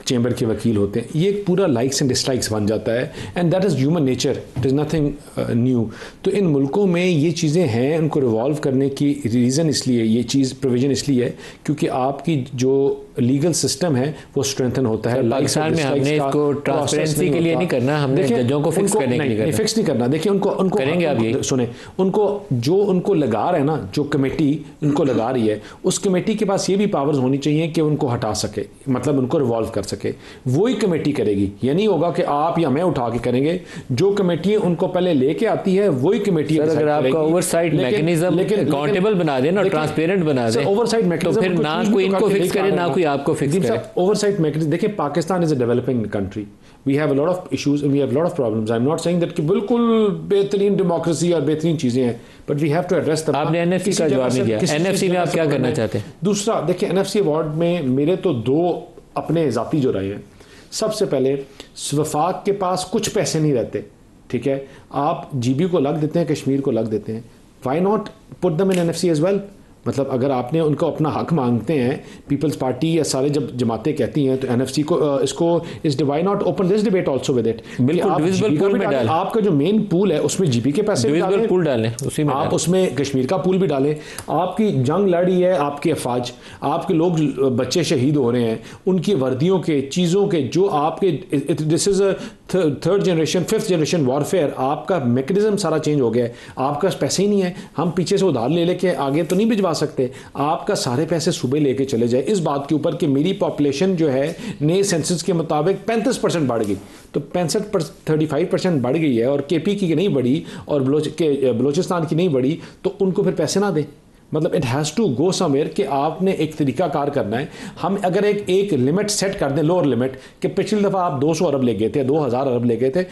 चेंबर के वकील होते हैं, ये एक पूरा लाइक्स एंड डिसलाइक्स बन जाता है। And that is human nature, it is nothing new. तो इन मुल्कों में ये चीज़ें हैं, उनको रिवॉल्व करने की रीज़न इसलिए, ये चीज़ प्रोविजन इसलिए है क्योंकि आपकी जो लीगल सिस्टम है वो स्ट्रेंथन होता है। पाकिस्तान में हमने इसको ट्रांसपेरेंसी के लिए नहीं करना, हमने जजों को फिक्स करने के लिए करना। फिक्स नहीं करना। देखिए, उनको करेंगे आप ये सुने, उनको लगा रहे हैं ना, जो कमेटी उनको लगा रही है, उस कमेटी के पास ये भी पावर्स होनी चाहिए कि उनको हटा सके, मतलब उनको रिवॉल्व कर सके। वही कमेटी करेगी, ये नहीं होगा कि आप या मैं उठा के करेंगे। जो कमेटी उनको पहले लेके आती है वही कमेटी। अगर आपका ओवरसाइट मैकेनिज्म अकाउंटेबल बना दे ना, ट्रांसपेरेंट बना दे, ओवरसाइट मैकेनिज्म, तो फिर ना कोई इनको फिक्स करे ना कोई आपको फिक्स करे। ओवरसाइट मैकेनिज्म, देखिए, Pakistan is a developing country, we have a lot of issues, we have lot of problems. I am not saying that कि बिल्कुल बेहतरीन डेमोक्रेसी और बेहतरीन चीजें हैं, but we have to address them. आपने एनएफसी का जवाब नहीं दिया। एनएफसी में आप क्या करना चाहते हैं? दूसरा, देखिए, एनएफसी अवार्ड में मेरे तो 2 अपने ज़ाती जो रहे हैं। सबसे पहले, वफाक के पास कुछ पैसे नहीं रहते, ठीक है, आप जीबी को लग देते हैं, कश्मीर को लग देते हैं, why not put them in NFC as well. मतलब अगर आपने उनको अपना हक मांगते हैं, पीपल्स पार्टी या सारे जब जमातें कहती हैं, तो एनएफसी को इसको इस why not open this debate also with it. बिल्कुल, डिविजिबल पूल में डालें। आपका जो मेन पूल है उसमें जीपी के पैसे डिविजिबल पूल डालें, उसी में आप उसमें कश्मीर का पूल भी डालें। आपकी जंग लड़ी है, आपके अफवाज, आपके लोग, बच्चे शहीद हो रहे हैं, उनकी वर्दियों के, चीज़ों के, जो आपके, this is a 3rd generation 5th generation warfare. आपका मैकेनिज्म सारा चेंज हो गया है, आपके पास पैसे ही नहीं है, हम पीछे से उधार ले लेके आगे तो नहीं भिजवा सकते। आपका सारे पैसे सुबह लेके चले जाए इस बात के ऊपर कि मेरी पॉपुलेशन जो है नए सेंसस के मुताबिक 35% बढ़ गई, तो 35% बढ़ गई है और केपी की नहीं बढ़ी और बलोचिस्तान की नहीं बढ़ी, तो उनको फिर पैसे ना दें। मतलब it has to go somewhere कि आपने एक तरीकाकार करना है। हम अगर एक लिमिट सेट कर दें, लोअर लिमिट, कि पिछली दफ़ा आप 200 अरब ले गए थे, 2000 अरब ले गए थे,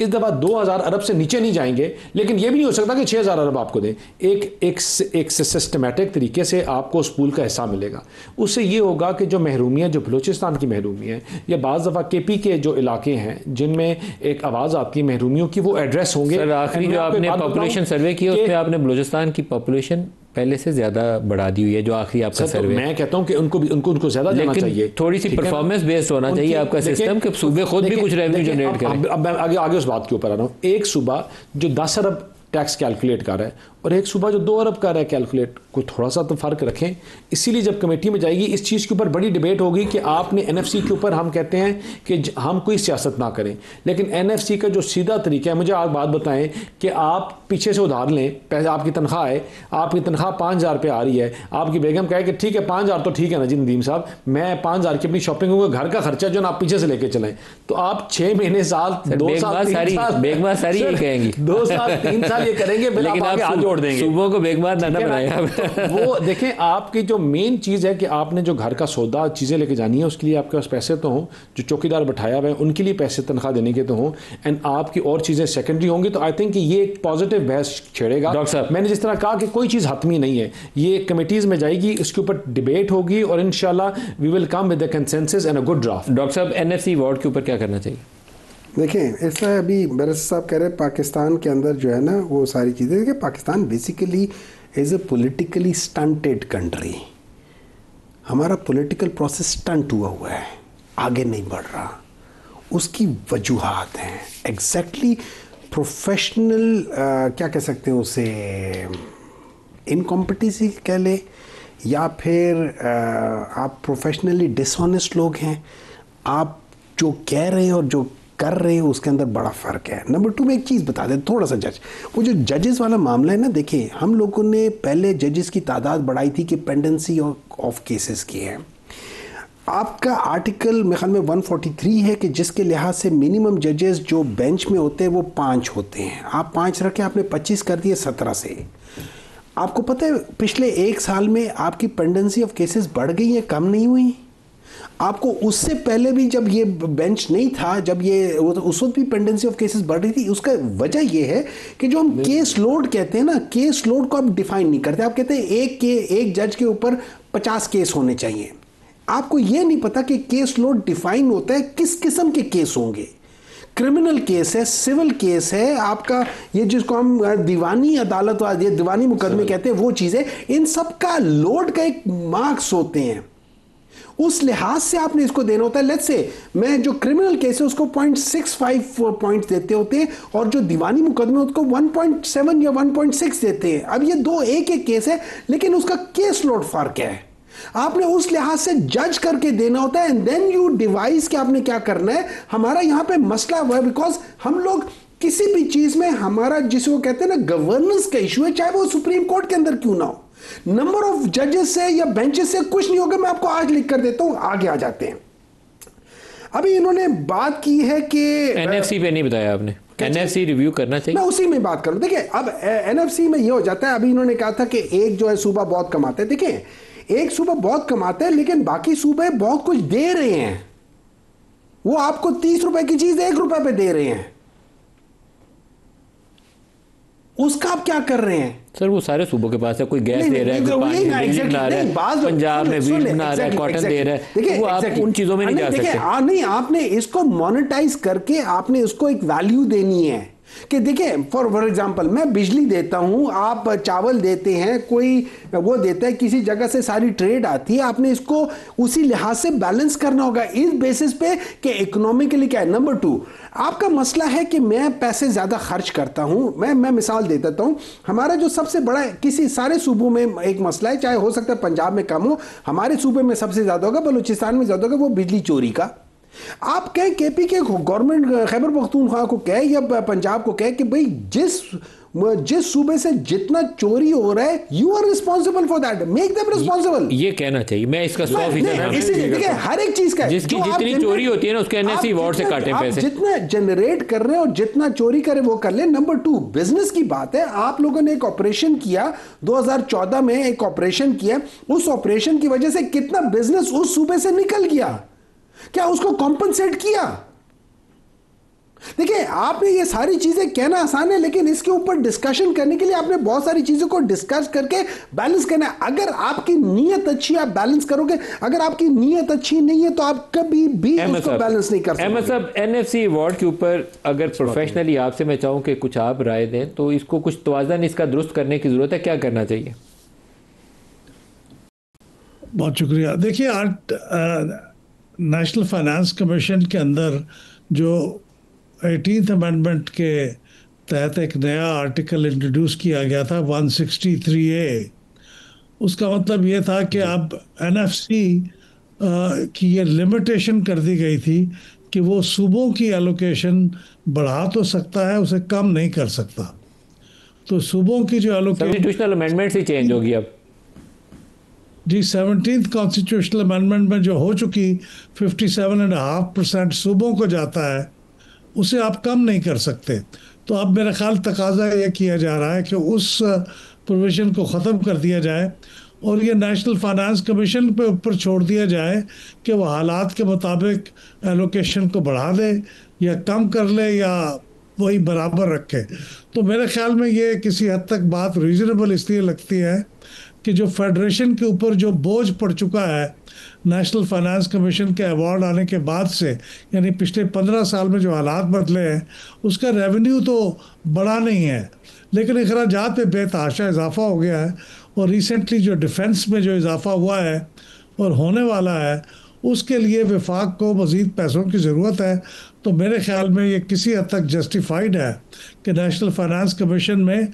इस दफ़ा 2000 अरब से नीचे नहीं जाएंगे, लेकिन ये भी नहीं हो सकता कि 6000 अरब आपको दें। एक सिस्टमेटिक तरीके से आपको उस पूल का हिस्सा मिलेगा। उससे ये होगा कि जो महरूमी है, जो बलूचिस्तान की महरूमी है, या बाज़ दफ़ा केपी के जो इलाके हैं जिनमें एक आवाज़ आती है महरूमियों की, वो एड्रेस होंगे। आखिरी जो आपने पॉपुलेशन सर्वे किया उसमें आपने बलूचिस्तान की पॉपुलेशन पहले से ज्यादा बढ़ा दी हुई है, जो आखिरी आपका सर्वे। मैं कहता हूँ कि उनको ज्यादा जाना चाहिए, थोड़ी सी परफॉर्मेंस बेस्ड होना चाहिए आपका सिस्टम, कि सूबे खुद भी कुछ रेवेन्यू जनरेट करें। अब मैं आगे उस बात के ऊपर आ रहा हूँ। एक सूबा जो 10 अरब टैक्स कैलकुलेट कर रहा है और एक सूबा जो 2 अरब कर रहा है कैलकुलेट, कोई थोड़ा सा तो फ़र्क रखें। इसीलिए जब कमेटी में जाएगी इस चीज़ के ऊपर बड़ी डिबेट होगी कि आपने एनएफसी के ऊपर, हम कहते हैं कि हम कोई सियासत ना करें, लेकिन एनएफसी का जो सीधा तरीका है, मुझे आप बात बताएं कि आप पीछे से उधार लें, पैसे, आपकी तनख्वाह है, आपकी तनख्वाह 5000 रुपये आ रही है, आपकी बेगम कहे कि ठीक है 5000 तो ठीक है ना जी नदीम साहब, मैं 5000 की अपनी शॉपिंग होगा, घर का खर्चा जो ना आप पीछे से लेके चलें, तो आप 6 महीने, साल, 2 साल, 3 साल, ये कहेंगी 2 साल 3 साल ये करेंगे, लेकिन आप हाथ जोड़ देंगे, सूबों को बेगमार ना बनाएगा। वो देखें, आपकी जो मेन चीज़ है कि आपने जो घर का सौदा चीज़ें लेके जानी है, उसके लिए आपके पास पैसे तो हों, जो चौकीदार बैठाया हुआ है उनके लिए पैसे तनख्वाह देने के तो हों, एंड आपकी और चीज़ें सेकेंडरी होंगी। तो आई थिंक कि ये एक पॉजिटिव बहस छेड़ेगा। डॉक्टर साहब, मैंने जिस तरह कहा कि कोई चीज़ हतमी नहीं है, ये कमेटीज़ में जाएगी, इसके ऊपर डिबेट होगी और इंशाल्लाह we will come with the consensus and a good draft. Doctor साहब, एनएफसी अवार्ड के ऊपर क्या करना चाहिए? देखें, ऐसा अभी बैरिस्टर साहब कह रहे हैं पाकिस्तान के अंदर जो है ना वो सारी चीज़ें, देखिए Pakistan basically is a politically stunted country. हमारा पॉलिटिकल प्रोसेस स्टंट हुआ है, आगे नहीं बढ़ रहा। उसकी वजूहात हैं एग्जैक्टली प्रोफेशनल, क्या कह सकते हैं उसे, इनकॉम्पिटेंसी कह लें, या फिर आप प्रोफेशनली डिसऑनेस्ट लोग हैं, आप जो कह रहे हैं और जो कर रहे हैं उसके अंदर बड़ा फ़र्क है। नंबर 2 में एक चीज़ बता दें थोड़ा सा, जज वो जो जजेस वाला मामला है ना, देखिए हम लोगों ने पहले जजेस की तादाद बढ़ाई थी कि पेंडेंसी ऑफ केसेस की है। आपका आर्टिकल मेरे ख्याल में 143 है कि जिसके लिहाज से मिनिमम जजेस जो बेंच में होते हैं वो 5 होते हैं। आप 5 रखे, आपने 25 कर दिए 17 से। आपको पता है पिछले 1 साल में आपकी पेंडेंसी ऑफ केसेस बढ़ गई है, कम नहीं हुई। आपको उससे पहले भी जब ये बेंच नहीं था, जब ये उस वक्त भी पेंडेंसी ऑफ केसेस बढ़ रही थी। उसका वजह ये है कि जो हम केस लोड कहते हैं ना, केस लोड को आप डिफाइन नहीं करते। आप कहते हैं एक जज के ऊपर 50 केस होने चाहिए। आपको ये नहीं पता कि केस लोड डिफाइन होता है किस किस्म के केस होंगे। क्रिमिनल केस है, सिविल केस है, आपका ये जिसको हम दीवानी अदालत या दीवानी मुकदमे कहते हैं वो चीज़ है। इन सब का लोड का एक मार्क्स होते हैं, उस लिहाज से आपने इसको देना होता है। लेट्स से मैं जो क्रिमिनल केस है उसको 0.65 पॉइंट्स देते होते हैं और जो दीवानी मुकदमे उसको 1.7 या 1.6 देते हैं। अब ये दो एक केस है लेकिन उसका केस लोड फर्क है। आपने उस लिहाज से जज करके देना होता है एंड देन यू डिवाइस कि आपने क्या करना है। हमारा यहां पे मसला हुआ है बिकॉज हम लोग किसी भी चीज में हमारा जिसको कहते हैं ना गवर्नेंस का इशू है, चाहे वो सुप्रीम कोर्ट के अंदर क्यों ना हो। नंबर ऑफ जजेस से या बेंचेस से कुछ नहीं होगा। मैं आपको आज लिख कर देता हूं, आगे आ जाते हैं। अभी इन्होंने बात की है कि एनएफसी पे नहीं बताया आपने, एनएफसी रिव्यू करना चाहिए। मैं उसी में बात करूं। देखिए अब एनएफसी में ये हो जाता है, अभी इन्होंने कहा था कि एक जो है सूबा बहुत कमाते हैं। देखिए एक सूबा बहुत कमाते हैं लेकिन बाकी सूबे बहुत कुछ दे रहे हैं। वो आपको 30 रुपए की चीज 1 रुपए पे दे रहे हैं, उसका आप क्या कर रहे हैं? सर वो सारे सूबों के पास है, कोई गैस दे रहा है, कोई पानी बना रहा है, पंजाब में वीट बना रहा है, कॉटन दे रहा है। देखिए वो आप उन चीजों में नहीं जा सकते। नहीं, आपने इसको मोनेटाइज करके आपने इसको एक वैल्यू देनी है कि देखिए फॉर एग्जांपल मैं बिजली देता हूं, आप चावल देते हैं, कोई वो देता है, किसी जगह से सारी ट्रेड आती है। आपने इसको उसी लिहाज से बैलेंस करना होगा इस बेसिस पे कि इकोनॉमिकली क्या है। नंबर 2 आपका मसला है कि मैं पैसे ज्यादा खर्च करता हूं। मैं मिसाल दे देता हूं। हमारा जो सबसे बड़ा किसी सारे सूबों में एक मसला है, चाहे हो सकता है पंजाब में कम हो, हमारे सूबे में सबसे ज्यादा होगा, बलूचिस्तान में ज्यादा होगा, वो बिजली चोरी का। आप कहें केपी के गवर्नमेंट खैबर पख्तूनख्वा को कहे या पंजाब को कहे कि भाई जिस सूबे से जितना चोरी हो रहा है you are responsible for that, make them responsible. ये कहना चाहिए, मैं इसका 100% हर एक चीज का जिसकी जितनी चोरी होती है ना उसके एनएफसी अवार्ड से काटे पैसे। जितना जनरेट कर रहे हैं और जितना चोरी करे वो कर ले। नंबर 2 बिजनेस की बात है। आप लोगों ने एक ऑपरेशन किया 2014 में, एक ऑपरेशन किया, उस ऑपरेशन की वजह से कितना बिजनेस उस सूबे से निकल गया, क्या उसको कॉम्पनसेट किया? देखिए आपने ये सारी चीजें कहना आसान है लेकिन इसके ऊपर डिस्कशन करने के लिए आपने बहुत सारी चीजों को डिस्कस करके बैलेंस करना है। अगर आपकी नीयत अच्छी, आप बैलेंस करोगे। अगर आपकी नीयत अच्छी नहीं है तो आप कभी भी उसको बैलेंस नहीं कर सकते। अहमद साहब, एनएफसी अवार्ड के ऊपर अगर प्रोफेशनली आपसे मैं चाहूं कि कुछ आप राय दें तो इसको कुछ तवाज़न इसका दुरुस्त करने की जरूरत है, क्या करना चाहिए? बहुत शुक्रिया। देखिए नेशनल फाइनेंस कमीशन के अंदर जो 18th अमेंडमेंट के तहत एक नया आर्टिकल इंट्रोड्यूस किया गया था 163A, उसका मतलब ये था कि अब एनएफसी की ये लिमिटेशन कर दी गई थी कि वो सूबों की एलोकेशन बढ़ा तो सकता है, उसे कम नहीं कर सकता। तो सूबों की जो कॉन्स्टिट्यूशनल अमेंडमेंट से चेंज होगी अब जी। 17th कॉन्स्टिट्यूशनल अमेंडमेंट में जो हो चुकी 57.5% सूबों को जाता है, उसे आप कम नहीं कर सकते। तो अब मेरा ख्याल तकाजा ये किया जा रहा है कि उस प्रोविज़न को ख़त्म कर दिया जाए और ये नेशनल फाइनेंस कमीशन पे ऊपर छोड़ दिया जाए कि वो हालात के मुताबिक एलोकेशन को बढ़ा दे या कम कर ले या वही बराबर रखे। तो मेरे ख्याल में ये किसी हद तक बात रीज़नेबल इसलिए लगती है कि जो फेडरेशन के ऊपर जो बोझ पड़ चुका है नेशनल फाइनेंस कमीशन के अवार्ड आने के बाद से, यानी पिछले 15 साल में जो हालात बदले हैं, उसका रेवेन्यू तो बढ़ा नहीं है लेकिन अखराजात पे बेतहाशा इजाफा हो गया है। और रिसेंटली जो डिफेंस में जो इजाफा हुआ है और होने वाला है, उसके लिए वफाक को मज़ीद पैसों की ज़रूरत है। तो मेरे ख्याल में ये किसी हद तक जस्टिफाइड है कि नेशनल फाइनेंस कमीशन में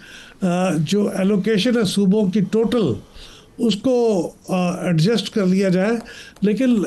जो एलोकेशन है सूबों की टोटल, उसको एडजस्ट कर लिया जाए, लेकिन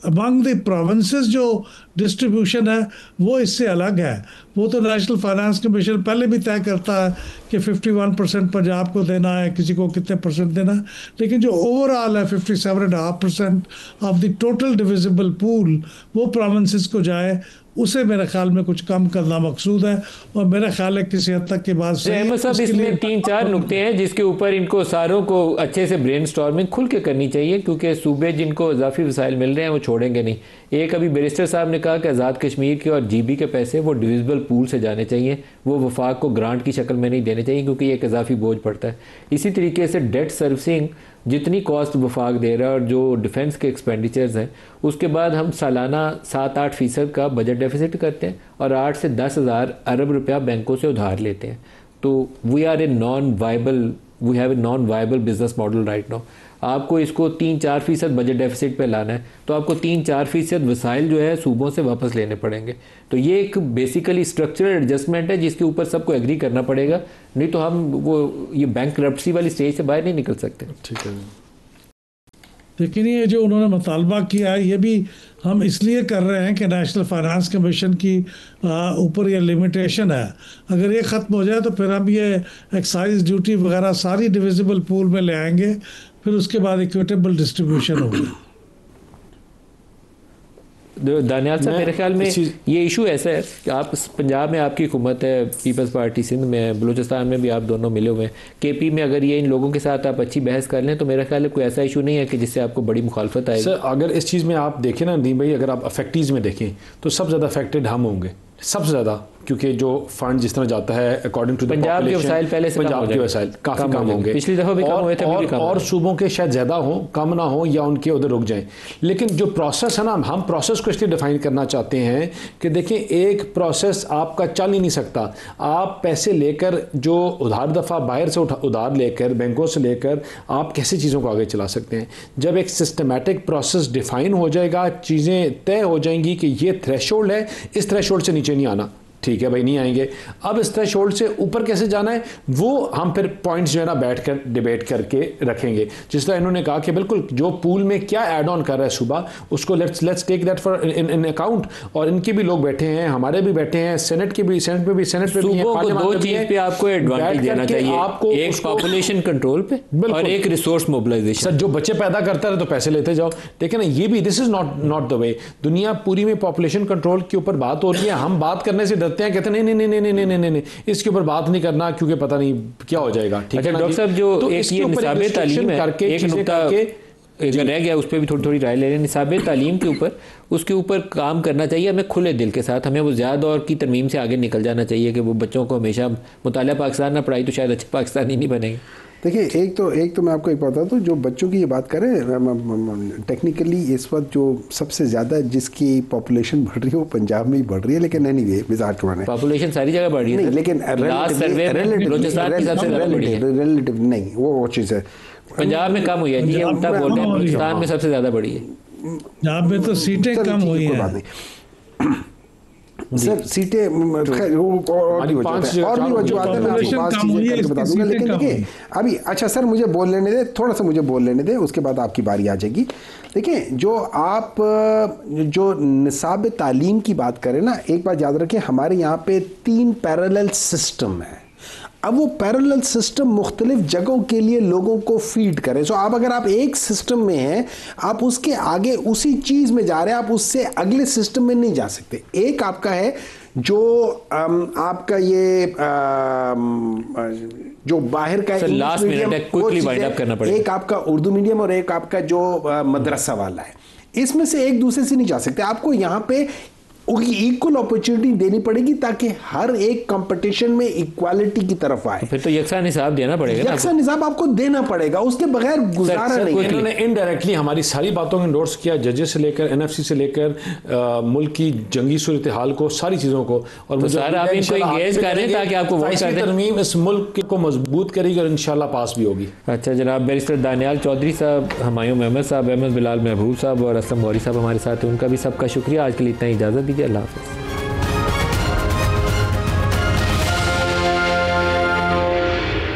अमंग द प्रोविंसेस जो डिस्ट्रीब्यूशन है वो इससे अलग है। वो तो नेशनल फाइनेंस कमीशन पहले भी तय करता है कि 51% पंजाब को देना है, किसी को कितने परसेंट देना है, लेकिन जो ओवरऑल है 57.5% of the total divisible pool वो प्रोविंसेस को जाए, उसे मेरे ख्याल में कुछ कम करना मकसूद है। और मेरा ख्याल है किसी हद तक के बाद अहमद साहब इसमें 3-4 नुकते हैं जिसके ऊपर इनको सारों को अच्छे से ब्रेनस्टॉर्मिंग खुल के करनी चाहिए, क्योंकि सूबे जिनको इजाफी वसाइल मिल रहे हैं वो छोड़ेंगे नहीं। एक अभी बैरिस्टर साहब ने कहा कि आज़ाद कश्मीर के और GB के पैसे वो डिविजिबल पूल से जाने चाहिए, वो वफाक को ग्रांट की शक्ल में नहीं देने चाहिए, क्योंकि ये एक इजाफी बोझ पड़ता है। इसी तरीके से डेट सर्विसिंग जितनी कॉस्ट वफाक दे रहा है और जो डिफेंस के एक्सपेंडिचर्स हैं, उसके बाद हम सालाना 7-8% का बजट डेफिसिट करते हैं और 8 से 10 हज़ार अरब रुपया बैंकों से उधार लेते हैं। तो we have a non viable business model right now. आपको इसको 3-4% बजट डेफिसिट पे लाना है तो आपको 3-4% वसाइल जो है सूबों से वापस लेने पड़ेंगे। तो ये एक बेसिकली स्ट्रक्चरल एडजस्टमेंट है जिसके ऊपर सबको एग्री करना पड़ेगा, नहीं तो हम ये बैंकरप्सी वाली स्टेज से बाहर नहीं निकल सकते। ठीक है, लेकिन ये जो उन्होंने मुतालबा किया है ये भी हम इसलिए कर रहे हैं कि नेशनल फाइनेंस कमीशन की ऊपर ये लिमिटेशन है। अगर ये ख़त्म हो जाए तो फिर हम ये एक्साइज ड्यूटी वगैरह सारी डिविजिबल पूल में ले आएंगे, फिर उसके बाद इक्विटेबल डिस्ट्रीब्यूशन होगी। दानियाल साहब, मेरे ख्याल में ये इशू ऐसा है कि आप पंजाब में आपकी हुकूमत है, पीपल्स पार्टी सिंध में, बलूचिस्तान में भी आप दोनों मिले हुए हैं, KP में अगर ये इन लोगों के साथ आप अच्छी बहस कर लें तो मेरा ख्याल है कोई ऐसा इशू नहीं है कि जिससे आपको बड़ी मुखालफत आएगी। सर अगर इस चीज़ में आप देखें ना नदीम भाई, अगर आप अफेक्टीज़ में देखें तो सबसे ज़्यादा अफेक्टेड हम होंगे, सबसे ज़्यादा, क्योंकि जो फंड जिस तरह जाता है अकॉर्डिंग टू पंजाब के वसाइल पहले से पंजाब के वसाइल काफ़ी कम होंगे, पिछली दफ़ा भी कम हुए थे, और सूबों के शायद ज़्यादा हो, कम ना हो, या उनके उधर रुक जाएं। लेकिन जो प्रोसेस है ना, हम प्रोसेस को इसलिए डिफाइन करना चाहते हैं कि देखें एक प्रोसेस आपका चल ही नहीं सकता। आप पैसे लेकर जो उधार दफ़ा बाहर से उधार लेकर बैंकों से लेकर आप कैसे चीज़ों को आगे चला सकते हैं। जब एक सिस्टमेटिक प्रोसेस डिफाइन हो जाएगा, चीज़ें तय हो जाएंगी कि ये थ्रेशोल्ड है, इस थ्रेशोल्ड से नीचे नहीं आना, ठीक है भाई, नहीं आएंगे। अब इस थ्रेशोल्ड से ऊपर कैसे जाना है वो हम फिर पॉइंट्स जो है ना बैठकर डिबेट करके रखेंगे। जिस तरह इन्होंने कहा कि बिल्कुल जो पूल में क्या ऐड ऑन कर रहा है सुबह, उसको let's take that for in account. और इनके भी लोग बैठे हैं, हमारे भी बैठे हैं, सेनेट पे भी हैं, दो चीज पे आपको एडवांटेज देना चाहिए, आपको एक पॉपुलेशन कंट्रोल पे और एक रिसोर्स मोबिलाइजेशन। सर जो बच्चे पैदा करता है तो पैसे लेते जाओ, ठीक है ना, ये भी this is not the way. दुनिया पूरी में पॉपुलेशन कंट्रोल के ऊपर बात हो रही है, हम बात करने से कहते हैं नहीं नहीं नहीं नहीं नहीं नहीं इसके ऊपर बात नहीं करना क्योंकि पता नहीं क्या हो जाएगा। ठीक है डॉक्टर साहब, जो एक ये निसाबे तालीम है, एक नुकता रह गया, उस पर भी थोड़ी राय ले रहे हैं। निसाबे तालीम के ऊपर, उसके ऊपर काम करना चाहिए हमें खुले दिल के साथ। हमें वो ज़्यादा दौर की तरमीम से आगे निकल जाना चाहिए कि वो बच्चों को हमेशा मुतालिया पाकिस्तान ना पढ़ाई तो शायद अच्छे पाकिस्तानी नहीं बनेंगे। देखिए, एक तो मैं आपको एक बता दूं, जो बच्चों की ये बात करें, टेक्निकली इस वक्त जो सबसे ज़्यादा जिसकी पॉपुलेशन बढ़ रही है वो पंजाब में ही बढ़ रही है, लेकिन एनीवे मिजाज के माने पॉपुलेशन सारी जगह बढ़ रही है, लेकिन रिलेटिव नहीं, वो चीज़ है। पंजाब में कम हुई है, ये उल्टा बोल रहे हैं, बलूचिस्तान में सबसे ज़्यादा बढ़ी है। यहाँ पे तो सीटें कम हुई हैं सर, सीटें और भी वजूहत है, मैं आपको बात चीज़ें करके बता दूंगा। लेकिन देखिए अभी, अच्छा सर मुझे बोल लेने दे, थोड़ा सा मुझे बोल लेने दे, उसके बाद आपकी बारी आ जाएगी। देखिए जो निसाब तालीम की बात करें ना, एक बात याद रखें, हमारे यहाँ पे 3 पैरेलल सिस्टम है। अब वो पैरेलल सिस्टम मुख्तलिफ जगहों के लिए लोगों को फीड करें। सो अगर आप एक सिस्टम में हैं, आप उसके आगे उसी चीज़ में जा रहे हैं, आप उससे अगले सिस्टम में नहीं जा सकते। एक आपका है जो आपका ये जो बाहर का लास्ट मिनट है, क्विकली वाइंड अप करना पड़ेगा। एक आपका उर्दू मीडियम और एक आपका जो मदरसा वाला है, इसमें से एक दूसरे से नहीं जा सकते। आपको यहाँ पे इक्वल अपॉर्चुनिटी देनी पड़ेगी ताकि हर एक कंपटीशन में इक्वालिटी की तरफ आए। फिर तो यकसा निसाब देना पड़ेगा, यकसा निसाब आपको देना पड़ेगा, उसके बगैर गुजारा नहीं। इन्होंने इनडायरेक्टली हमारी सारी बातों को एंडोर्स किया, जजेस से लेकर NFC से लेकर मुल्क की जंगी सूरत हाल को, सारी चीज़ों को। और सर आप इनको एंगेज करें ताकि आपको वोट कर दें। तरमीम इस मुल्क को मजबूत करेगी और इंशाल्लाह पास भी होगी। अच्छा जनाब, बैरिस्टर दानियाल चौधरी साहब, हुमायूं अहमद साहब, अहमद बिलाल महबूब साहब और असलम गौरी साहब हमारे साथ हैं, उनका भी सबका शुक्रिया। आज के लिए इतना इजाज़त दीजिए, अल्लाह हाफ़िज़।